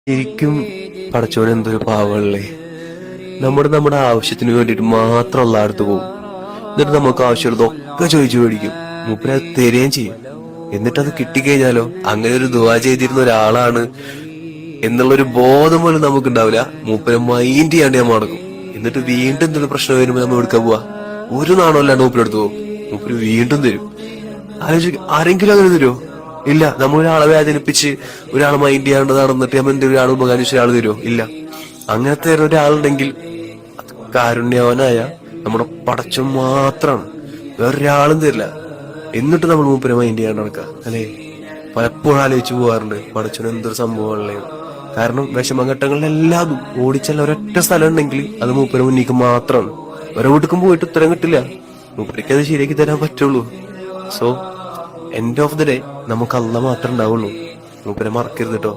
ശരിക്കും പടച്ചോൻ എന്തൊരു പാവല്ലേ. നമ്മുടെ ആവശ്യത്തിന് വേണ്ടിയിട്ട് മാത്രം ഉള്ളടത്ത് പോകും. എന്നിട്ട് നമുക്ക് ആവശ്യമുള്ളതൊക്കെ ചോദിച്ചു മേടിക്കും. മൂപ്പര് അത് തരുകയും ചെയ്യും. എന്നിട്ട് അത് കിട്ടിക്കഴിഞ്ഞാലോ അങ്ങനെ ഒരു ദുആ ചെയ്തിരുന്ന ഒരാളാണ് എന്നുള്ളൊരു ബോധം പോലും നമുക്ക് ഉണ്ടാവില്ല. മൂപ്പര് മൈൻഡ് ചെയ്യാണ്ട് ഞാൻ മടക്കും. എന്നിട്ട് വീണ്ടും എന്തൊരു പ്രശ്നം വരുമ്പോ നമ്മൾ എടുക്കാൻ പോവാ, ഒരു നാണമല്ലാണ്ട് മൂപ്പരെടുത്ത് പോകും. മൂപ്പര് വീണ്ടും തരും. ആലോചിക്കും, ആരെങ്കിലും അങ്ങനെ തരുമോ? ഇല്ല. നമ്മൾ ഒരാളെ വേദനിപ്പിച്ച് ഒരാളെ മൈൻഡ് ചെയ്യാണ്ട് നടന്നിട്ട് നമ്മൾ എന്തെങ്കിലും ഒരാൾ ഉപകാരിച്ച ഒരാൾ തരുമോ? ഇല്ല. അങ്ങനത്തെ ഒരാളുണ്ടെങ്കിൽ അത് കാരുണ്യവാനായ നമ്മുടെ പടച്ചോൻ മാത്രമാണ്, വേറൊരാളും തരില്ല. എന്നിട്ട് നമ്മൾ മൂപ്പരെ മൈൻഡ് ചെയ്യാണ്ട് നടക്കുക അല്ലേ? പലപ്പോഴും ആലോചിച്ച് പോകാറുണ്ട് പടച്ചോൻ എന്തൊരു സംഭവമാണല്ലേ. കാരണം വിഷമഘട്ടങ്ങളിലെല്ലാതും ഓടിച്ചല്ല ഒരൊറ്റ സ്ഥലം ഉണ്ടെങ്കിൽ അത് മൂപ്പരെ മുന്നിക്ക് മാത്രമാണ്. ഓരോ വീട്ടിലും പോയിട്ട് ഉത്തരം കിട്ടില്ല, മൂപ്പരയ്ക്ക് അത് ശരിയാക്കി തരാൻ പറ്റുള്ളൂ. So end of the day നമുക്ക് അള്ള മാത്രമേ ഉണ്ടാവുള്ളൂ. മൂപ്പരെ മറക്കരുത് കേട്ടോ.